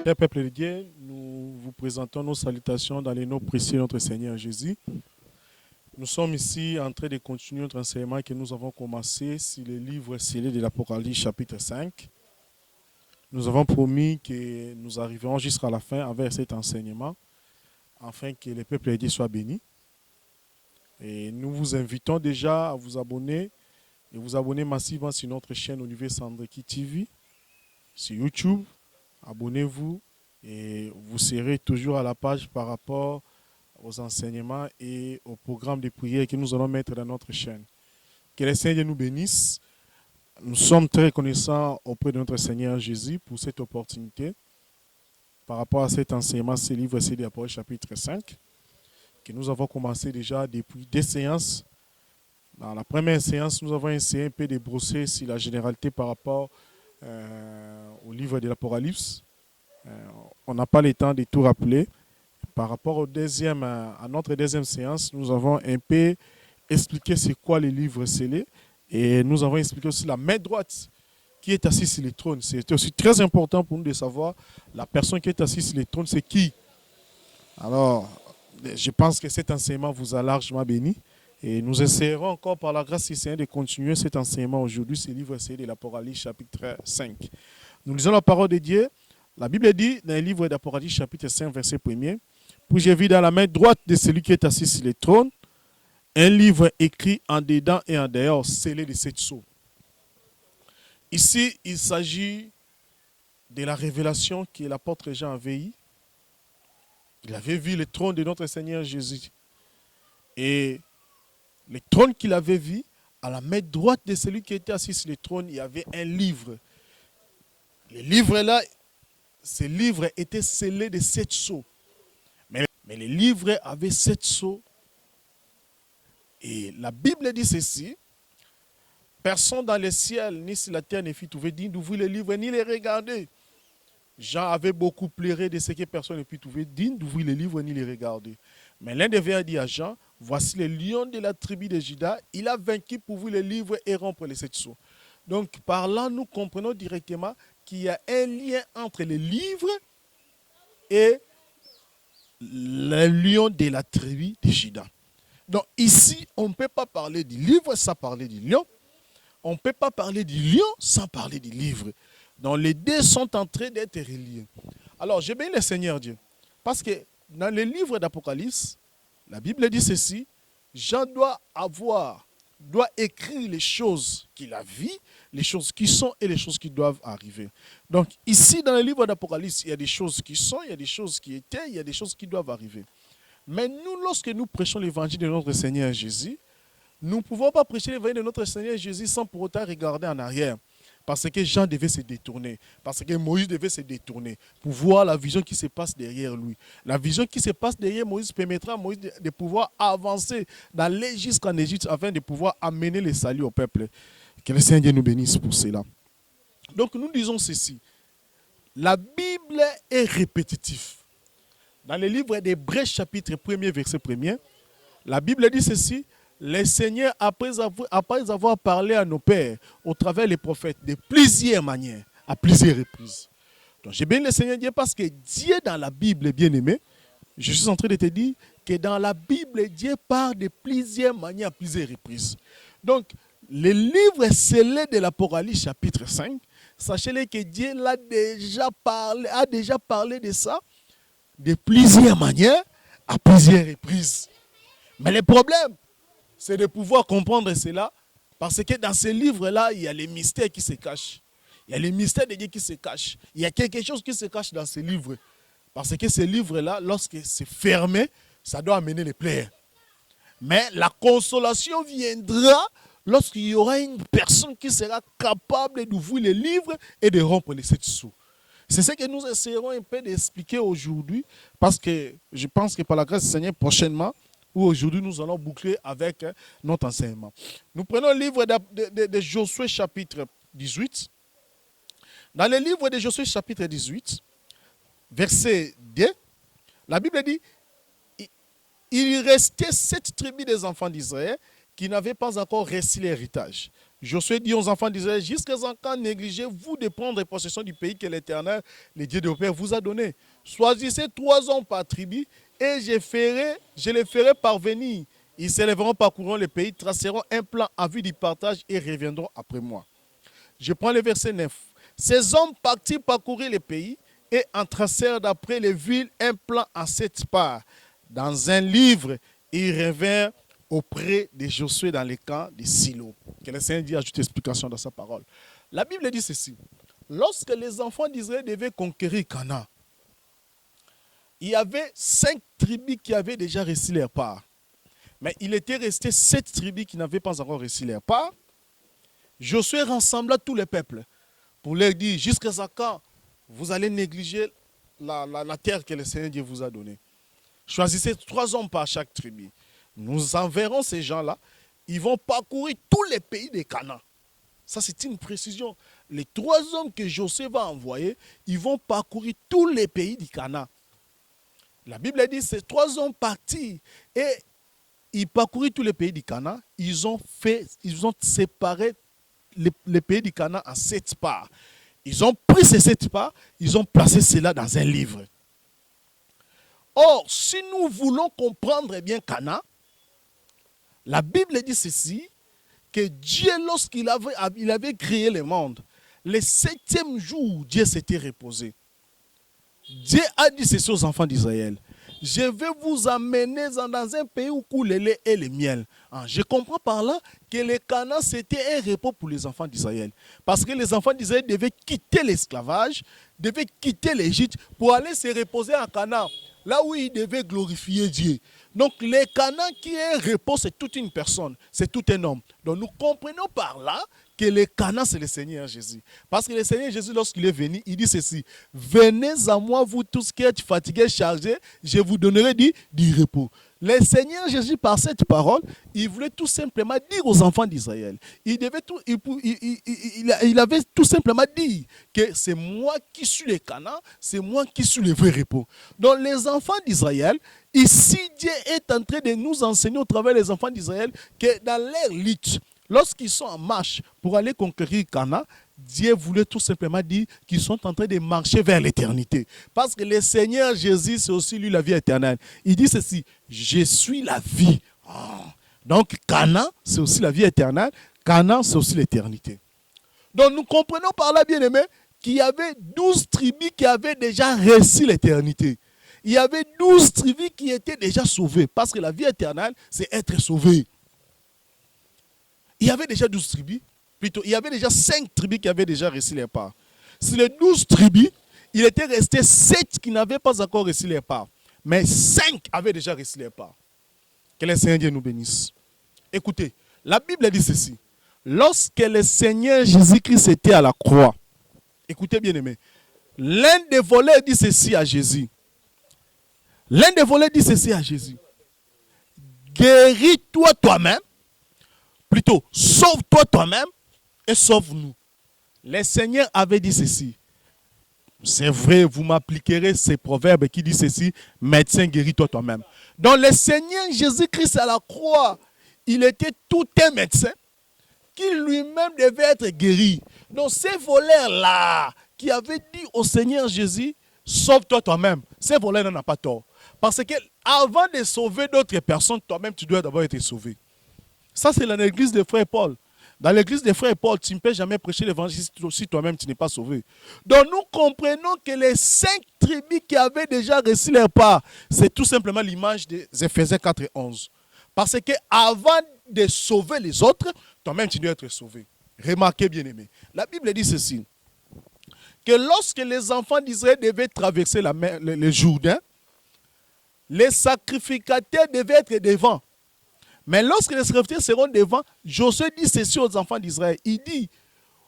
Cher peuple de Dieu, nous vous présentons nos salutations dans les noms précieux de notre Seigneur Jésus. Nous sommes ici en train de continuer notre enseignement que nous avons commencé sur le livre scellé de l'Apocalypse chapitre 5. Nous avons promis que nous arriverons jusqu'à la fin avec cet enseignement afin que le peuple de Dieu soit béni. Et nous vous invitons déjà à vous abonner et vous abonner massivement sur notre chaîne Olivier Sandreki TV, sur YouTube. Abonnez-vous et vous serez toujours à la page par rapport aux enseignements et au programme de prière que nous allons mettre dans notre chaîne. Que le Seigneur nous bénisse. Nous sommes très reconnaissants auprès de notre Seigneur Jésus pour cette opportunité par rapport à cet enseignement, ce livre, c'est l'Apocalypse chapitre 5, que nous avons commencé déjà depuis des séances. Dans la première séance, nous avons essayé un peu de brosser sur la généralité par rapport au livre de l'Apocalypse. On n'a pas le temps de tout rappeler. Par rapport à notre deuxième séance, nous avons un peu expliqué c'est quoi les livres scellés et nous avons expliqué aussi la main droite qui est assise sur le trône. C'était aussi très important pour nous de savoir la personne qui est assise sur le trône, c'est qui. Alors, je pense que cet enseignement vous a largement béni. Et nous essayerons encore par la grâce du Seigneur de continuer cet enseignement aujourd'hui, ce livre scellé de l'Apocalypse chapitre 5. Nous lisons la parole de Dieu. La Bible dit dans le livre d'Apocalypse chapitre 5 verset 1er, « Puis j'ai vu dans la main droite de celui qui est assis sur le trône un livre écrit en dedans et en dehors, scellé de 7 sceaux. » Ici, il s'agit de la révélation que l'apôtre Jean avait eue. Il avait vu le trône de notre Seigneur Jésus. Et le trône qu'il avait vu, à la main droite de celui qui était assis sur le trône, il y avait un livre. Le livre-là, ce livre était scellé de 7 sceaux. Mais le livre avait 7 sceaux. Et la Bible dit ceci. Personne dans le ciel ni sur la terre ne fut trouvé digne d'ouvrir le livre ni les regarder. Jean avait beaucoup pleuré de ce que personne ne put trouver digne d'ouvrir le livre ni les regarder. Mais l'un des veilleurs dit à Jean, voici le lion de la tribu de Juda, il a vaincu pour ouvrir le livre et rompre les 7 sceaux. Donc par là, nous comprenons directement qu'il y a un lien entre les livres et le lion de la tribu de Juda. Donc ici, on ne peut pas parler du livre sans parler du lion. On ne peut pas parler du lion sans parler du livre. Donc les deux sont en train d'être reliés. Alors, je bénis le Seigneur Dieu. Parce que dans le livre d'Apocalypse, la Bible dit ceci, Jean doit écrire les choses qu'il a vues, les choses qui sont et les choses qui doivent arriver. Donc ici, dans le livre d'Apocalypse, il y a des choses qui sont, il y a des choses qui étaient, il y a des choses qui doivent arriver. Mais nous, lorsque nous prêchons l'évangile de notre Seigneur Jésus, nous ne pouvons pas prêcher l'évangile de notre Seigneur Jésus sans pour autant regarder en arrière. Parce que Jean devait se détourner, parce que Moïse devait se détourner pour voir la vision qui se passe derrière lui. La vision qui se passe derrière Moïse permettra à Moïse de pouvoir avancer, d'aller jusqu'en Égypte afin de pouvoir amener le salut au peuple. Que le Seigneur nous bénisse pour cela. Donc nous disons ceci. La Bible est répétitive. Dans le livre d'Hébreux chapitre 1er verset 1er, la Bible dit ceci. Le Seigneur, après avoir parlé à nos pères au travers des prophètes de plusieurs manières, à plusieurs reprises. Donc j'ai béni le Seigneur Dieu parce que Dieu dans la Bible, bien aimé, je suis en train de te dire que dans la Bible, Dieu parle de plusieurs manières, à plusieurs reprises. Donc le livre scellé de l'Apocalypse chapitre 5, sachez-le que Dieu a déjà parlé de ça de plusieurs manières, à plusieurs reprises. Mais le problème, c'est de pouvoir comprendre cela, parce que dans ce livre-là, il y a les mystères qui se cachent. Il y a les mystères de Dieu qui se cachent. Il y a quelque chose qui se cache dans ce livre. Parce que ce livre-là, lorsque c'est fermé, ça doit amener les plaies. Mais la consolation viendra lorsqu'il y aura une personne qui sera capable d'ouvrir le livre et de rompre les 7 sceaux. C'est ce que nous essaierons un peu d'expliquer aujourd'hui, parce que je pense que par la grâce du Seigneur, prochainement, où aujourd'hui nous allons boucler avec notre enseignement. Nous prenons le livre de Josué chapitre 18. Dans le livre de Josué chapitre 18, verset 2, la Bible dit, il restait 7 tribus des enfants d'Israël qui n'avaient pas encore reçu l'héritage. Josué dit aux enfants d'Israël, jusqu'à quand négligez-vous de prendre possession du pays que l'Éternel, le Dieu de vos pères, vous a donné. Choisissez 3 hommes par tribu et je les ferai parvenir. Ils s'élèveront, parcourront le pays, traceront un plan en vue du partage et reviendront après moi. Je prends le verset 9. Ces hommes partirent parcourir le pays et en tracèrent d'après les villes un plan en 7 parts. Dans un livre, ils revinrent auprès de Josué dans les camps de Silo. Que le Seigneur dit, ajoute explication dans sa parole. La Bible dit ceci. Lorsque les enfants d'Israël devaient conquérir Canaan, il y avait 5 tribus qui avaient déjà reçu leur part. Mais il était resté 7 tribus qui n'avaient pas encore reçu leur part. Josué rassembla tous les peuples pour leur dire, jusqu'à quand vous allez négliger la terre que le Seigneur Dieu vous a donnée. Choisissez 3 hommes par chaque tribu. Nous enverrons ces gens-là. Ils vont parcourir tous les pays de Canaan. Ça, c'est une précision. Les 3 hommes que Josué va envoyer, ils vont parcourir tous les pays du Canaan. La Bible dit, ces 3 hommes partis et ils parcourent tous les pays du Canaan. Ils ont séparé les pays du Canaan en 7 parts. Ils ont pris ces 7 parts, ils ont placé cela dans un livre. Or, si nous voulons comprendre bien Canaan, la Bible dit ceci, que Dieu, lorsqu'il avait créé le monde, le 7e jour, Dieu s'était reposé. Dieu a dit ceci aux enfants d'Israël. Je vais vous amener dans un pays où coule le lait et le miel. Je comprends par là que le Canaan, c'était un repos pour les enfants d'Israël. Parce que les enfants d'Israël devaient quitter l'esclavage, devaient quitter l'Égypte pour aller se reposer en Canaan, là où ils devaient glorifier Dieu. Donc, le Canaan qui est un repos, c'est toute une personne, c'est tout un homme. Donc, nous comprenons par là que le Canaan, c'est le Seigneur Jésus. Parce que le Seigneur Jésus, lorsqu'il est venu, il dit ceci. Venez à moi, vous tous qui êtes fatigués, chargés, je vous donnerai du repos. Le Seigneur Jésus, par cette parole, il voulait tout simplement dire aux enfants d'Israël. Il avait tout simplement dit que c'est moi qui suis le Canaan, c'est moi qui suis le vrai repos. Donc les enfants d'Israël, ici Dieu est en train de nous enseigner au travers des enfants d'Israël que dans leur lutte, lorsqu'ils sont en marche pour aller conquérir Canaan, Dieu voulait tout simplement dire qu'ils sont en train de marcher vers l'éternité. Parce que le Seigneur Jésus, c'est aussi lui la vie éternelle. Il dit ceci, je suis la vie. Donc Canaan, c'est aussi la vie éternelle. Canaan, c'est aussi l'éternité. Donc nous comprenons par là, bien aimé, qu'il y avait 12 tribus qui avaient déjà reçu l'éternité. Il y avait 12 tribus qui étaient déjà sauvées. Parce que la vie éternelle, c'est être sauvé. Il y avait déjà 12 tribus. Plutôt, il y avait déjà 5 tribus qui avaient déjà reçu les parts. Sur les 12 tribus, il était resté 7 qui n'avaient pas encore reçu les parts. Mais 5 avaient déjà reçu les parts. Que le Seigneur Dieu nous bénisse. Écoutez, la Bible dit ceci. Lorsque le Seigneur Jésus-Christ était à la croix, écoutez bien aimé, l'un des voleurs dit ceci à Jésus. L'un des voleurs dit ceci à Jésus. Guéris-toi toi-même. Plutôt, sauve-toi toi-même et sauve-nous. Le Seigneur avait dit ceci. C'est vrai, vous m'appliquerez ces proverbes qui disent ceci. Médecin, guéris-toi toi-même. Donc le Seigneur Jésus-Christ à la croix, il était tout un médecin qui lui-même devait être guéri. Donc ces voleurs-là qui avaient dit au Seigneur Jésus, sauve-toi toi-même. Ces voleurs n'en ont pas tort. Parce que avant de sauver d'autres personnes, toi-même tu dois d'abord être sauvé. Ça c'est dans l'église de Frère Paul. Dans l'église des frères Paul, tu ne peux jamais prêcher l'évangile si toi-même tu n'es pas sauvé. Donc nous comprenons que les 5 tribus qui avaient déjà reçu leur part, c'est tout simplement l'image des Éphésiens 4 et 11. Parce que avant de sauver les autres, toi-même tu dois être sauvé. Remarquez bien aimé. La Bible dit ceci, que lorsque les enfants d'Israël devaient traverser le Jourdain, les sacrificateurs devaient être devant. Mais lorsque les sacrificateurs seront devant, Josué dit ceci aux enfants d'Israël. Il dit,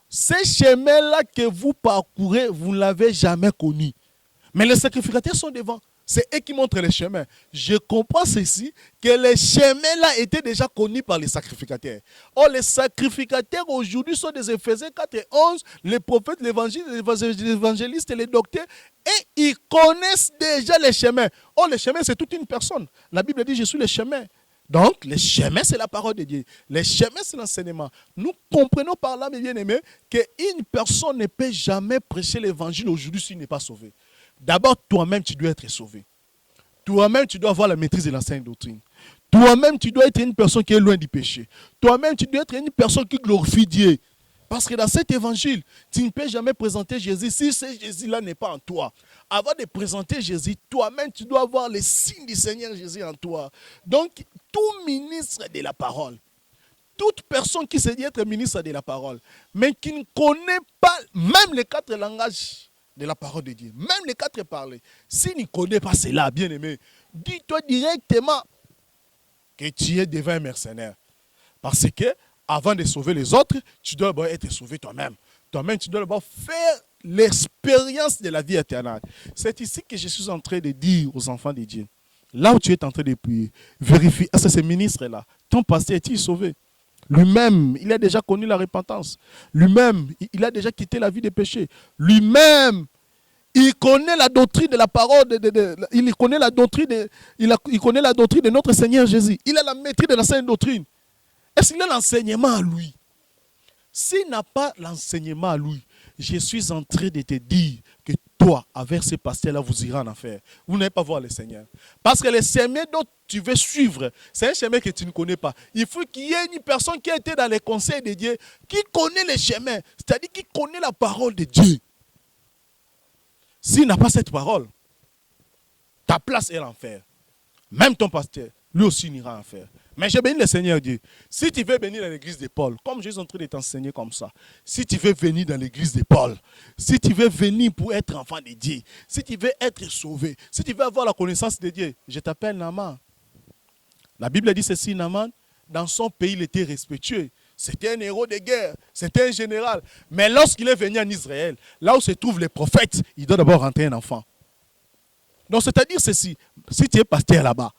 ce chemin-là que vous parcourez, vous ne l'avez jamais connu. Mais les sacrificateurs sont devant. C'est eux qui montrent les chemins. Je comprends ceci, que les chemins-là étaient déjà connus par les sacrificateurs. Or, les sacrificateurs aujourd'hui sont des Éphésiens 4 et 11, les prophètes, les évangélistes et les docteurs, et ils connaissent déjà les chemins. Or, les chemins, c'est toute une personne. La Bible dit, je suis le chemin. Donc, les chemins, c'est la parole de Dieu. Les chemins, c'est l'enseignement. Nous comprenons par là, mes bien-aimés, qu'une personne ne peut jamais prêcher l'évangile aujourd'hui s'il n'est pas sauvé. D'abord, toi-même, tu dois être sauvé. Toi-même, tu dois avoir la maîtrise de la sainte doctrine. Toi-même, tu dois être une personne qui est loin du péché. Toi-même, tu dois être une personne qui glorifie Dieu. Parce que dans cet évangile, tu ne peux jamais présenter Jésus si ce Jésus-là n'est pas en toi. Avant de présenter Jésus, toi-même, tu dois avoir les signes du Seigneur Jésus en toi. Donc, tout ministre de la parole, toute personne qui se dit être ministre de la parole, mais qui ne connaît pas même les 4 langages de la parole de Dieu, même les 4 parlés, s'il ne connaît pas cela, bien aimé, dis-toi directement que tu es devant un mercenaire. Parce que, avant de sauver les autres, tu dois d'abord être sauvé toi-même. Toi-même, tu dois d'abord faire l'expérience de la vie éternelle. C'est ici que je suis en train de dire aux enfants de Dieu, là où tu es en train de prier, vérifie, est-ce que ce ministre-là, ton pasteur est-il sauvé? Lui-même, il a déjà connu la repentance. Lui-même, il a déjà quitté la vie de péché. Lui-même, il connaît la doctrine de la parole, il connaît la doctrine de notre Seigneur Jésus. Il a la maîtrise de la sainte doctrine. Est-ce qu'il a l'enseignement à lui? S'il n'a pas l'enseignement à lui, je suis en train de te dire que toi, avec ce pasteur-là, vous irez en enfer. Vous n'allez pas voir le Seigneur. Parce que le chemin dont tu veux suivre, c'est un chemin que tu ne connais pas. Il faut qu'il y ait une personne qui a été dans les conseils de Dieu, qui connaît les chemins, c'est-à-dire qui connaît la parole de Dieu. S'il n'a pas cette parole, ta place est l'enfer. Même ton pasteur, lui aussi n'ira en enfer. Mais je bénis le Seigneur Dieu. Si tu veux venir dans l'église de Paul, comme je suis en train de t'enseigner comme ça, si tu veux venir dans l'église de Paul, si tu veux venir pour être enfant de Dieu, si tu veux être sauvé, si tu veux avoir la connaissance de Dieu, je t'appelle Naaman. La Bible dit ceci, Naaman, dans son pays, il était respectueux. C'était un héros de guerre, c'était un général. Mais lorsqu'il est venu en Israël, là où se trouvent les prophètes, il doit d'abord rentrer un enfant. Donc c'est-à-dire ceci, si tu es pasteur là-bas,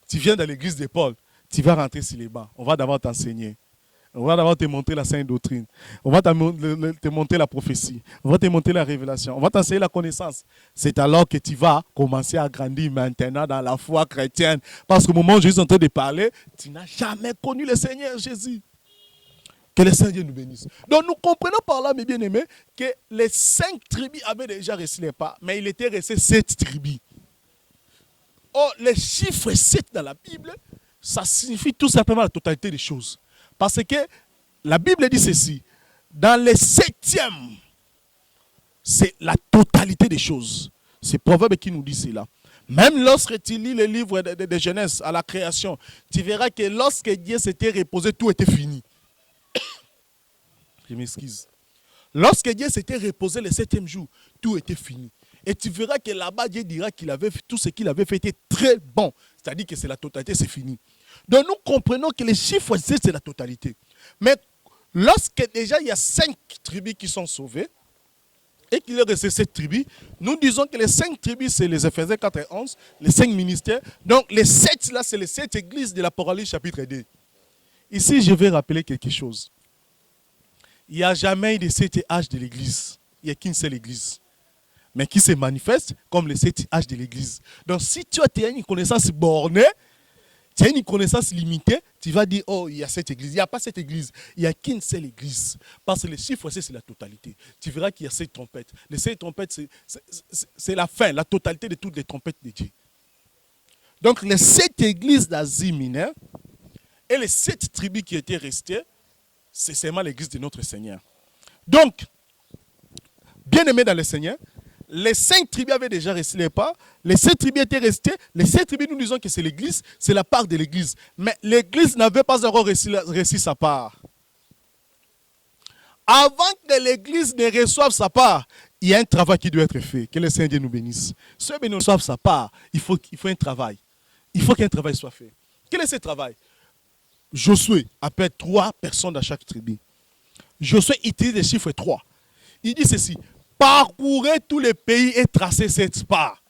tu viens dans l'église de Paul, tu vas rentrer sur les bancs. On va d'abord t'enseigner. On va d'abord te montrer la sainte doctrine. On va te montrer la prophétie. On va te montrer la révélation. On va t'enseigner la connaissance. C'est alors que tu vas commencer à grandir maintenant dans la foi chrétienne. Parce qu'au moment où Jésus est en train de parler, tu n'as jamais connu le Seigneur Jésus. Que le Seigneur nous bénisse. Donc nous comprenons par là, mes bien-aimés, que les 5 tribus avaient déjà reçu les pas, mais il était resté 7 tribus. Or, les chiffres 7 dans la Bible, ça signifie tout simplement la totalité des choses. Parce que la Bible dit ceci, dans les 7e, c'est la totalité des choses. C'est Proverbe qui nous dit cela. Même lorsque tu lis le livre de Genèse à la création, tu verras que lorsque Dieu s'était reposé, tout était fini. Je m'excuse. Lorsque Dieu s'était reposé le 7e jour, tout était fini. Et tu verras que là-bas, Dieu dira qu'il avait fait tout ce qu'il avait fait était très bon. C'est-à-dire que c'est la totalité, c'est fini. Donc nous comprenons que les chiffres, c'est la totalité. Mais lorsque déjà il y a 5 tribus qui sont sauvées, et qu'il est resté 7 tribus, nous disons que les 5 tribus, c'est les Éphésiens 4 et 11, les 5 ministères. Donc les 7 là, c'est les 7 églises de l'Apocalypse chapitre 2. Ici, je vais rappeler quelque chose. Il n'y a jamais eu de 7 âges de l'église. Il n'y a qu'une seule église. Mais qui se manifeste comme les 7 âges de l'église. Donc si tu as une connaissance bornée, tu as une connaissance limitée, tu vas dire, oh, il y a cette église. Il n'y a pas cette église. Il n'y a qu'une seule église. Parce que les chiffres, c'est la totalité. Tu verras qu'il y a 7 trompettes. Les 7 trompettes, c'est la fin, la totalité de toutes les trompettes de Dieu. Donc les 7 églises d'Asie mineure et les 7 tribus qui étaient restées, c'est seulement l'église de notre Seigneur. Donc, bien aimés dans le Seigneur, les 5 tribus avaient déjà resté les pas, les 7 tribus étaient restées, les 7 tribus nous disons que c'est l'église, c'est la part de l'église. Mais l'église n'avait pas encore reçu sa part. Avant que l'église ne reçoive sa part, il y a un travail qui doit être fait. Que le Seigneur Dieu nous bénisse. Ceux qui ne reçoivent sa part, il faut un travail. Il faut qu'un travail soit fait. Quel est ce travail? Josué appelle 3 personnes dans chaque tribu. Josué utilise le chiffre 3. Il dit ceci. Parcourez tous les pays et tracez cette part.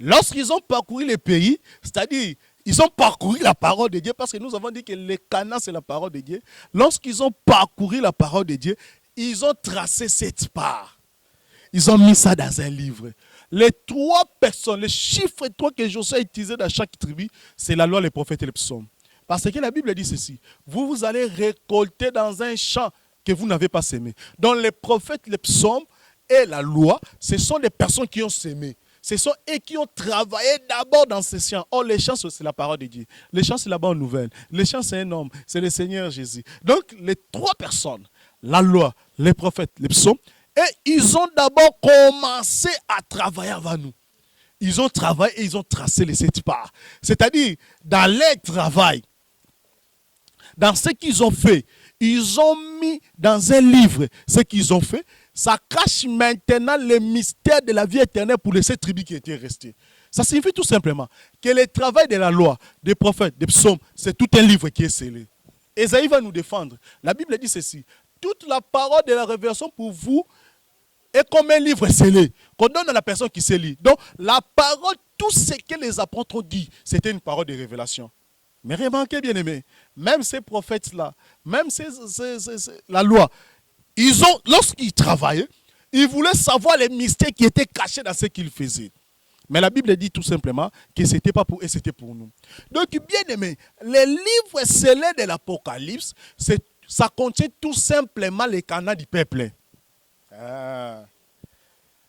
Lorsqu'ils ont parcouru les pays, c'est-à-dire, ils ont parcouru la parole de Dieu, parce que nous avons dit que le Canaan, c'est la parole de Dieu. Lorsqu'ils ont parcouru la parole de Dieu, ils ont tracé cette part. Ils ont mis ça dans un livre. les 3 personnes, les chiffres 3 que Josué a utilisés dans chaque tribu, c'est la loi, les prophètes et les psaumes. Parce que la Bible dit ceci, vous allez récolter dans un champ que vous n'avez pas sémé. Donc les prophètes, les psaumes et la loi, ce sont des personnes qui ont sémé. Ce sont eux qui ont travaillé d'abord dans ces champs. Or, les champs, c'est la parole de Dieu. Les champs, c'est la bonne nouvelle. Les champs, c'est un homme, c'est le Seigneur Jésus. Donc, les 3 personnes, la loi, les prophètes, les psaumes, et ils ont d'abord commencé à travailler avant nous. Ils ont travaillé et ils ont tracé les 7 parts. C'est-à-dire, dans leur travail, dans ce qu'ils ont fait, ils ont mis dans un livre ce qu'ils ont fait. Ça cache maintenant le mystère de la vie éternelle pour les 7 tribus qui étaient restées. Ça signifie tout simplement que le travail de la loi, des prophètes, des psaumes, c'est tout un livre qui est scellé. Ésaïe va nous défendre. La Bible dit ceci. Toute la parole de la révélation pour vous est comme un livre scellé qu'on donne à la personne qui se lit. Donc, la parole, tout ce que les apôtres ont dit, c'était une parole de révélation. Mais remarquez, bien aimé, même ces prophètes-là, même la loi, lorsqu'ils travaillaient, ils voulaient savoir les mystères qui étaient cachés dans ce qu'ils faisaient. Mais la Bible dit tout simplement que ce n'était pas pour eux, c'était pour nous. Donc, bien aimé, les livres scellés de l'Apocalypse, ça contient tout simplement les canaux du peuple.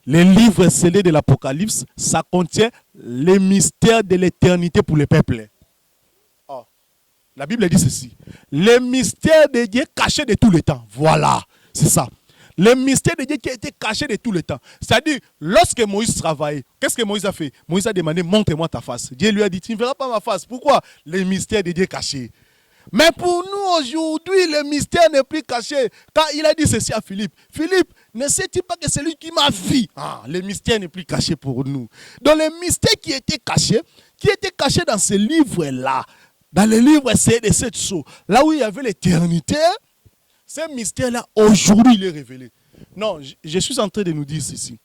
Les livres scellés de l'Apocalypse, ça contient les mystères de l'éternité pour le peuple. La Bible dit ceci. Les mystères de Dieu cachés de tout le temps. Voilà, c'est ça. Les mystères de Dieu qui a été cachés de tout le temps. C'est-à-dire, lorsque Moïse travaillait, qu'est-ce que Moïse a fait? Moïse a demandé, montre-moi ta face. Dieu lui a dit, tu ne verras pas ma face. Pourquoi? Les mystères de Dieu cachés. Mais pour nous aujourd'hui, le mystère n'est plus caché. Quand il a dit ceci à Philippe, Philippe, ne sais-tu pas que c'est lui qui m'a vu? Le mystère n'est plus caché pour nous. Donc le mystère qui était caché dans ce livre-là, dans le livre de 7 sceaux, là où il y avait l'éternité, ce mystère-là, aujourd'hui, il est révélé. Non, je suis en train de nous dire ceci.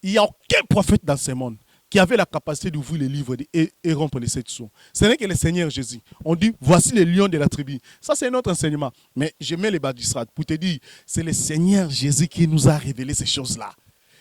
Il n'y a aucun prophète dans ce monde qui avait la capacité d'ouvrir les livres et rompre les 7 sceaux. Ce n'est que le Seigneur Jésus. On dit, voici les lions de la tribu. Ça, c'est notre enseignement. Mais je mets les badistrades pour te dire, c'est le Seigneur Jésus qui nous a révélé ces choses-là.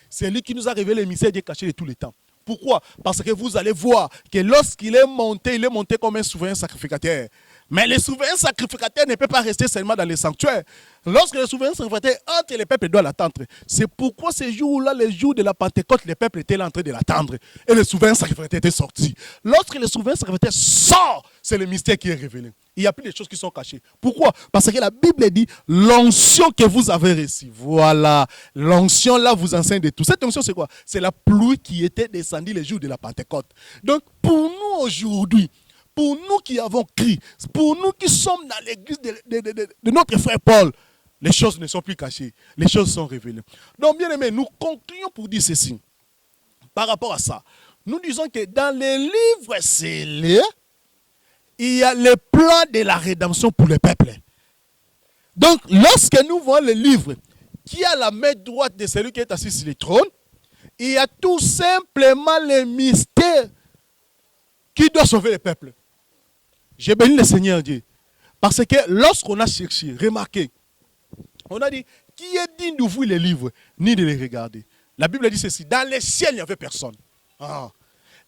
C'est lui qui nous a révélé les mystères Dieu caché de tous les temps. Pourquoi? Parce que vous allez voir que lorsqu'il est monté comme un souverain sacrificateur. Mais le souverain sacrificateur ne peut pas rester seulement dans les sanctuaires. Lorsque le souverain sacrificateur entre, le peuple doit l'attendre. C'est pourquoi ces jours-là, les jours de la Pentecôte, le peuple était là en train de l'attendre. Et le souverain sacrificateur était sorti. Lorsque le souverain sacrificateur sort, c'est le mystère qui est révélé. Il n'y a plus de choses qui sont cachées. Pourquoi? Parce que la Bible dit, l'onction que vous avez reçue. Voilà. L'onction là vous enseigne de tout. Cette onction c'est quoi? C'est la pluie qui était descendue les jours de la Pentecôte. Donc pour nous aujourd'hui, pour nous qui avons crié, pour nous qui sommes dans l'église de notre frère Paul, les choses ne sont plus cachées. Les choses sont révélées. Donc bien aimé, nous concluons pour dire ceci. Par rapport à ça, nous disons que dans les livres scellés, il y a le plan de la rédemption pour le peuple. Donc, lorsque nous voyons le livre qui a la main droite de celui qui est assis sur le trône, il y a tout simplement le mystère qui doit sauver le peuple. J'ai béni le Seigneur Dieu. Parce que lorsqu'on a cherché, remarquez, on a dit, qui est digne d'ouvrir les livres, ni de les regarder? La Bible dit ceci, dans les ciels, il n'y avait personne.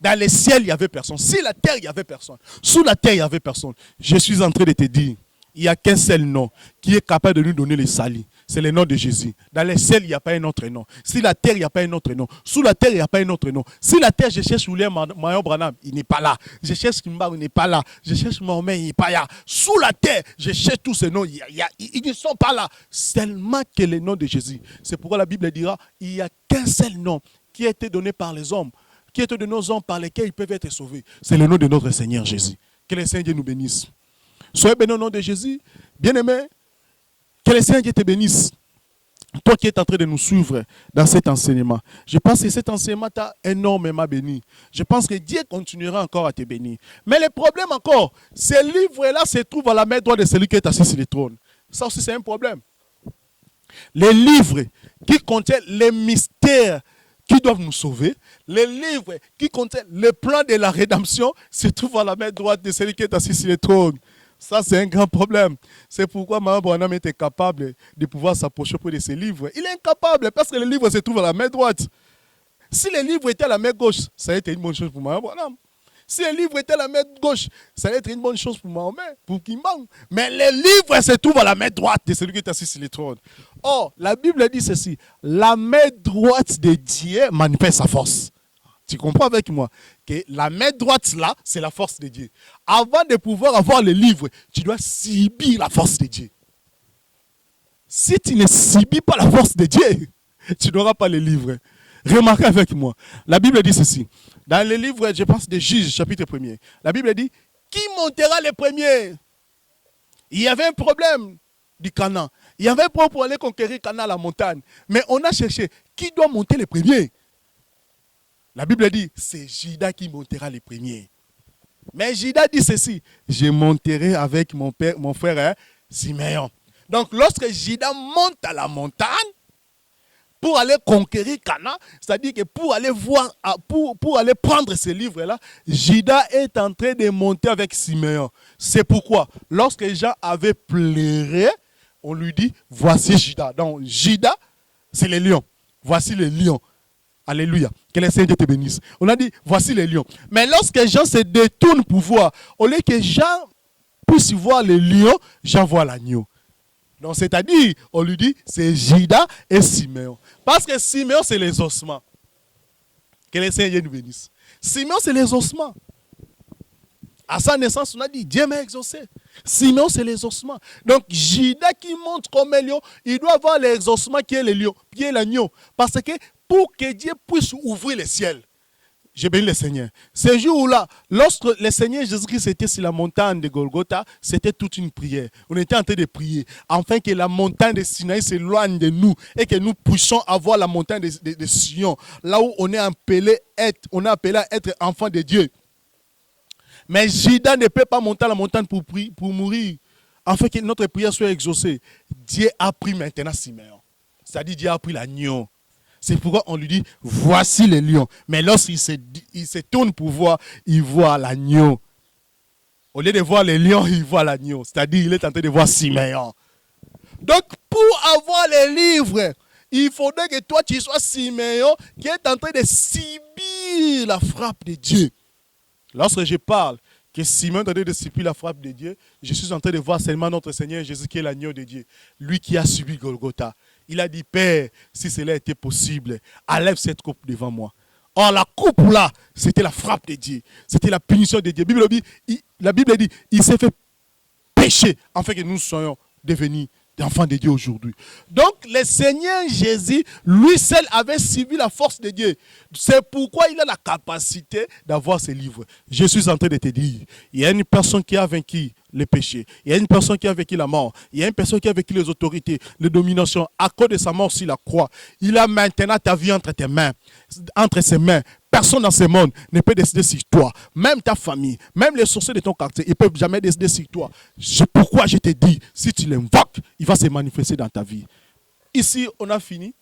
Dans les ciels, il n'y avait personne. Sur la terre, il n'y avait personne. Sous la terre, il n'y avait personne. Je suis en train de te dire, il n'y a qu'un seul nom qui est capable de nous donner le salut. C'est le nom de Jésus. Dans les ciels, il n'y a pas un autre nom. Sur la terre, il n'y a pas un autre nom. Sous la terre, il n'y a pas un autre nom. Sur la terre, je cherche William Mayon Branham, il n'est pas là. Je cherche Kimba, il n'est pas là. Je cherche Mohamed, il n'est pas là. Sous la terre, je cherche tous ces noms, ils ne sont pas là. Seulement que le nom de Jésus. C'est pourquoi la Bible dira, il n'y a qu'un seul nom qui a été donné par les hommes, qui est de nos hommes par lesquels ils peuvent être sauvés. C'est le nom de notre Seigneur Jésus. Que le Seigneur nous bénisse. Soyez bénis au nom de Jésus. Bien-aimé, que le Seigneur te bénisse. Toi qui es en train de nous suivre dans cet enseignement, je pense que cet enseignement t'a énormément béni. Je pense que Dieu continuera encore à te bénir. Mais le problème encore, ce livre-là se trouve à la main droite de celui qui est assis sur le trône. Ça aussi, c'est un problème. Les livres qui contiennent les mystères qui doivent nous sauver, les livres qui contiennent le plan de la rédemption se trouvent à la main droite de celui qui est assis sur le trône. Ça, c'est un grand problème. C'est pourquoi Mme Branham était capable de pouvoir s'approcher auprès de ces livres. Il est incapable parce que les livres se trouvent à la main droite. Si le livre était à la main gauche, ça a été une bonne chose pour moi. Si le livre était à la main gauche, ça allait être une bonne chose pour Mahomet, pour Kimban. Mais le livre se trouve à la main droite de celui qui est assis sur le trône. Or, la Bible dit ceci, la main droite de Dieu manifeste sa force. Tu comprends avec moi que la main droite là, c'est la force de Dieu. Avant de pouvoir avoir le livre, tu dois subir la force de Dieu. Si tu ne subis pas la force de Dieu, tu n'auras pas le livre. Remarquez avec moi. La Bible dit ceci. Dans le livre, je pense, de Juges, chapitre 1er, la Bible dit, qui montera le premier? Il y avait un problème du Canaan. Il y avait un problème pour aller conquérir Canaan, la montagne. Mais on a cherché, qui doit monter le premier? La Bible dit, c'est Judas qui montera le premier. Mais Judas dit ceci, je monterai avec mon frère Siméon. Donc, lorsque Judas monte à la montagne, pour aller conquérir Canaan, c'est-à-dire que pour aller voir, pour aller prendre ce livre-là, Judas est en train de monter avec Siméon. C'est pourquoi, lorsque Jean avait pleuré, on lui dit, voici Judas. Donc, Judas, c'est les lions. Voici les lions. Alléluia. Que le Seigneur te bénisse. On a dit, voici les lions. Mais lorsque Jean se détourne pour voir, au lieu que Jean puisse voir les lions, Jean voit l'agneau. Donc, c'est-à-dire, on lui dit, c'est Judas et Siméon. Parce que Siméon, c'est les ossements. Que le Seigneur nous bénisse. Siméon, c'est les ossements. À sa naissance, on a dit, Dieu m'a exaucé. Siméon, c'est les ossements. Donc, Judas qui monte comme un lion, il doit avoir les ossements qui est le lion, qui est l'agneau. Parce que pour que Dieu puisse ouvrir le ciel, j'ai béni le Seigneur. Ce jour-là, lorsque le Seigneur Jésus-Christ était sur la montagne de Golgotha, c'était toute une prière. On était en train de prier, afin que la montagne de Sinaï s'éloigne de nous et que nous puissions avoir la montagne de Sion, là où on est appelé à être enfant de Dieu. Mais Judas ne peut pas monter à la montagne pour mourir, afin que notre prière soit exaucée. Dieu a pris maintenant Siméon. C'est-à-dire Dieu a pris l'agneau. C'est pourquoi on lui dit, voici les lions. Mais lorsqu'il se tourne pour voir, il voit l'agneau. Au lieu de voir les lions, il voit l'agneau. C'est-à-dire, il est en train de voir Siméon. Donc, pour avoir les livres, il faudrait que toi, tu sois Siméon qui est en train de subir la frappe de Dieu. Lorsque je parle que Siméon est en train de subir la frappe de Dieu, je suis en train de voir seulement notre Seigneur Jésus qui est l'agneau de Dieu. Lui qui a subi Golgotha. Il a dit, Père, si cela était possible, enlève cette coupe devant moi. Or, la coupe là, c'était la frappe de Dieu. C'était la punition de Dieu. La Bible dit, il s'est fait pécher afin que nous soyons devenus des enfants de Dieu aujourd'hui. Donc, le Seigneur Jésus, lui seul, avait suivi la force de Dieu. C'est pourquoi il a la capacité d'avoir ce livre. Je suis en train de te dire, il y a une personne qui a vaincu les péchés. Il y a une personne qui a vécu la mort. Il y a une personne qui a vécu les autorités, les dominations. À cause de sa mort sur la croix, il a maintenant ta vie entre tes mains, entre ses mains. Personne dans ce monde ne peut décider sur toi. Même ta famille, même les sorciers de ton quartier, ils ne peuvent jamais décider sur toi. C'est pourquoi je te dis, si tu l'invoques, il va se manifester dans ta vie. Ici, on a fini.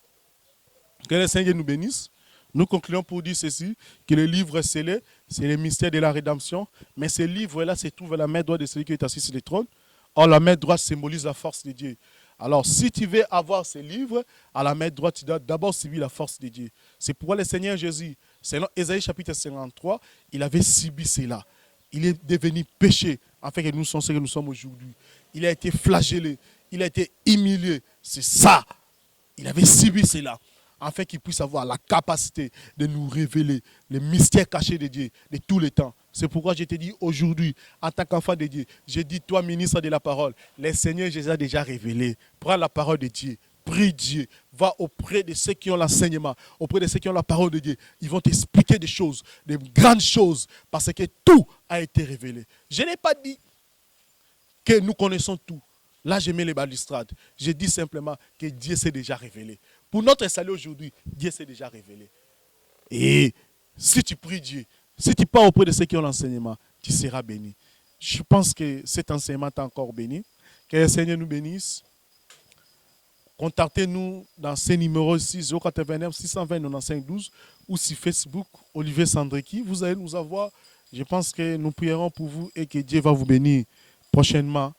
Que le Seigneur nous bénisse. Nous concluons pour dire ceci, que le livre scellé, c'est le mystère de la rédemption. Mais ce livre-là se trouve à la main droite de celui qui est assis sur le trône. Or, la main droite symbolise la force de Dieu. Alors, si tu veux avoir ce livre, à la main droite, tu dois d'abord subir la force de Dieu. C'est pourquoi le Seigneur Jésus, selon Ésaïe chapitre 53, il avait subi cela. Il est devenu péché, afin que nous soyons ce que nous sommes aujourd'hui. Il a été flagellé, il a été humilié. C'est ça. Il avait subi cela, afin qu'il puisse avoir la capacité de nous révéler les mystères cachés de Dieu de tous les temps. C'est pourquoi je te dis aujourd'hui, en tant qu'enfant de Dieu, je dis toi, ministre de la parole, le Seigneur Jésus a déjà révélé. Prends la parole de Dieu, prie Dieu, va auprès de ceux qui ont l'enseignement, auprès de ceux qui ont la parole de Dieu. Ils vont t'expliquer des choses, des grandes choses, parce que tout a été révélé. Je n'ai pas dit que nous connaissons tout. Là, je mets les balustrades. Je dis simplement que Dieu s'est déjà révélé. Pour notre salut aujourd'hui, Dieu s'est déjà révélé. Et si tu pries Dieu, si tu pars auprès de ceux qui ont l'enseignement, tu seras béni. Je pense que cet enseignement t'a encore béni. Que le Seigneur nous bénisse. Contactez-nous dans ces numéros ici, 089 620 95 12 ou sur Facebook, Olivier Sandreki. Vous allez nous avoir. Je pense que nous prierons pour vous et que Dieu va vous bénir prochainement.